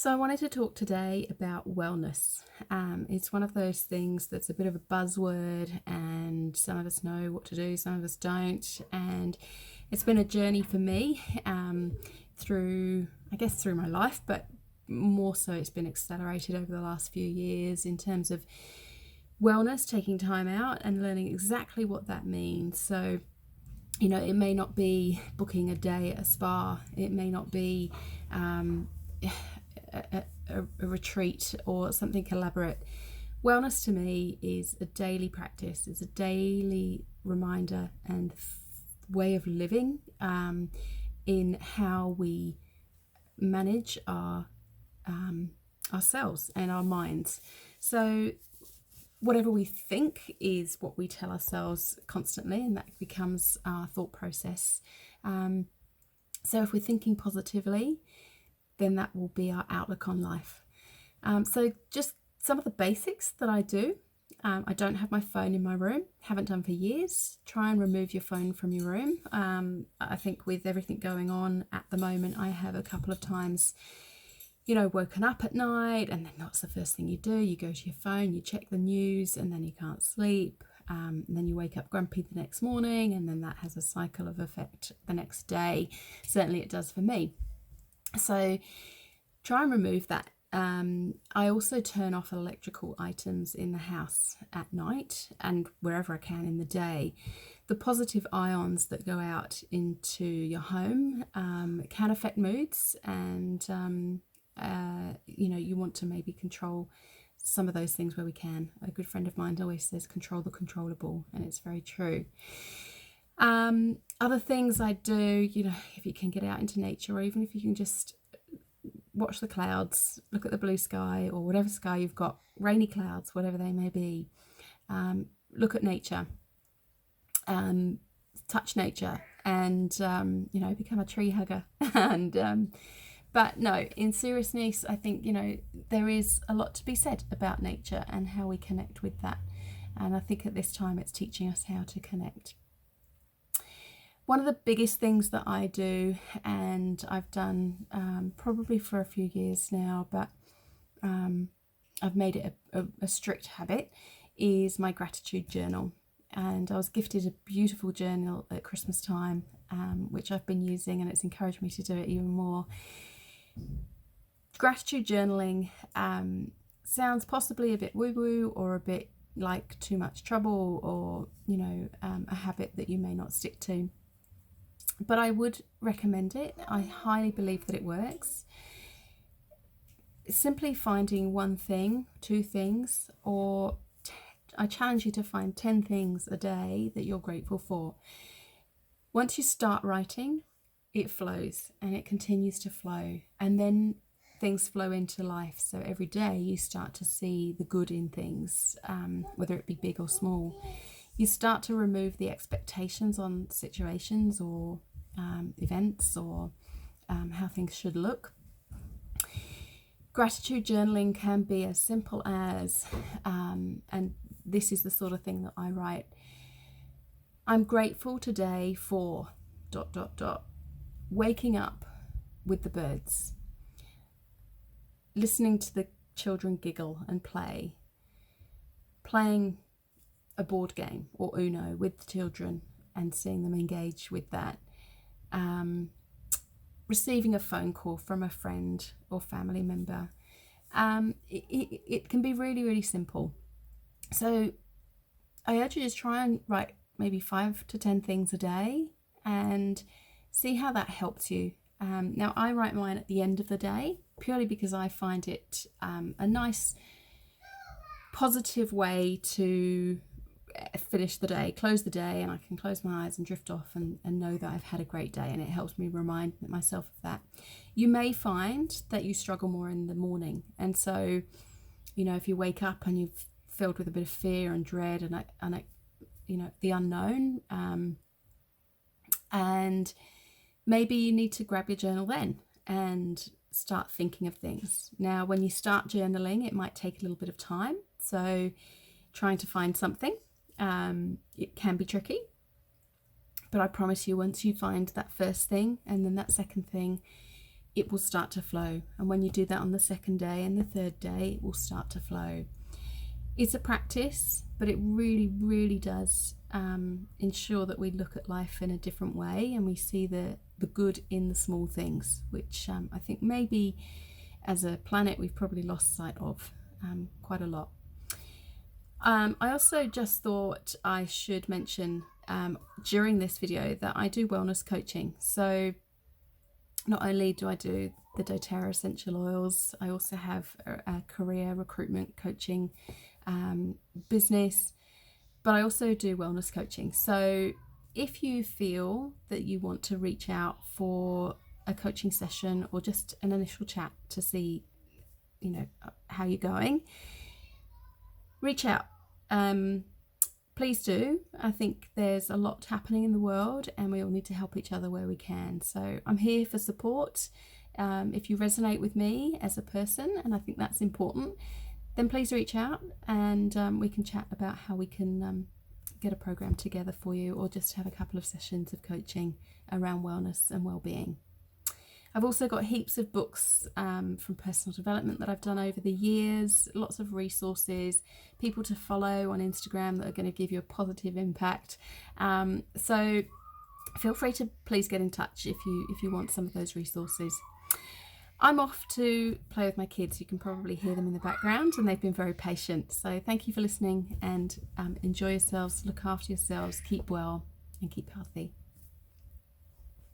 So I wanted to talk today about wellness. It's one of those things that's a bit of a buzzword, and some of us know what to do, some of us don't. And it's been a journey for me through my life, but more so it's been accelerated over the last few years in terms of wellness, taking time out and learning exactly what that means. So, it may not be booking a day at a spa, it may not be a retreat or something elaborate. Wellness to me is a daily practice, it's a daily reminder and way of living in how we manage ourselves and our minds. So whatever we think is what we tell ourselves constantly, and that becomes our thought process. So if we're thinking positively, then that will be our outlook on life. So just some of the basics that I do. I don't have my phone in my room, haven't done for years. Try and remove your phone from your room. I think with everything going on at the moment, I have a couple of times woken up at night, and then what's the first thing you do? You go to your phone, you check the news, and then you can't sleep. And then you wake up grumpy the next morning, and then that has a cycle of effect the next day. Certainly it does for me. So try and remove that. I also turn off electrical items in the house at night and wherever I can in the day. The positive ions that go out into your home can affect moods, and you want to maybe control some of those things where we can. A good friend of mine always says control the controllable, and it's very true. Other things I do, if you can get out into nature, or even if you can just watch the clouds, look at the blue sky or whatever sky you've got, rainy clouds, whatever they may be, look at nature, touch nature, and become a tree hugger. And but no, in seriousness, I think there is a lot to be said about nature and how we connect with that, and I think at this time it's teaching us how to connect. One of the biggest things that I do, and I've done probably for a few years now, but I've made it a strict habit, is my gratitude journal. And I was gifted a beautiful journal at Christmas time, which I've been using, and it's encouraged me to do it even more. Gratitude journaling sounds possibly a bit woo-woo, or a bit like too much trouble, or a habit that you may not stick to. But I would recommend it. I highly believe that it works. Simply finding one thing, two things, or I challenge you to find 10 things a day that you're grateful for. Once you start writing, it flows and it continues to flow, and then things flow into life. So every day you start to see the good in things, whether it be big or small. You start to remove the expectations on situations or events, or how things should look. Gratitude journaling can be as simple as, and this is the sort of thing that I write, I'm grateful today for ... waking up with the birds, listening to the children giggle and play, playing a board game or Uno with the children and seeing them engage with that, receiving a phone call from a friend or family member. It can be really, really simple. So I urge you to try and write maybe 5 to 10 things a day and see how that helps you. Now I write mine at the end of the day, purely because I find it a nice positive way to finish the day, close the day, and I can close my eyes and drift off and know that I've had a great day, and it helps me remind myself of that. You may find that you struggle more in the morning, and so if you wake up and you're filled with a bit of fear and dread and the unknown, and maybe you need to grab your journal then and start thinking of things. Now when you start journaling, it might take a little bit of time, so trying to find something, it can be tricky, but I promise you, once you find that first thing and then that second thing, it will start to flow. And when you do that on the second day and the third day, it will start to flow. It's a practice, but it really, really does ensure that we look at life in a different way and we see the good in the small things, which I think maybe as a planet we've probably lost sight of quite a lot. I also just thought I should mention during this video that I do wellness coaching. So not only do I do the doTERRA essential oils, I also have a career recruitment coaching business, but I also do wellness coaching. So if you feel that you want to reach out for a coaching session or just an initial chat to see, how you're going, reach out. Please do. I think there's a lot happening in the world and we all need to help each other where we can. So I'm here for support. If you resonate with me as a person, and I think that's important, then please reach out and we can chat about how we can get a program together for you, or just have a couple of sessions of coaching around wellness and well-being. I've also got heaps of books from personal development that I've done over the years, lots of resources, people to follow on Instagram that are going to give you a positive impact. So feel free to please get in touch if you want some of those resources. I'm off to play with my kids. You can probably hear them in the background and they've been very patient. So thank you for listening and enjoy yourselves, look after yourselves, keep well and keep healthy.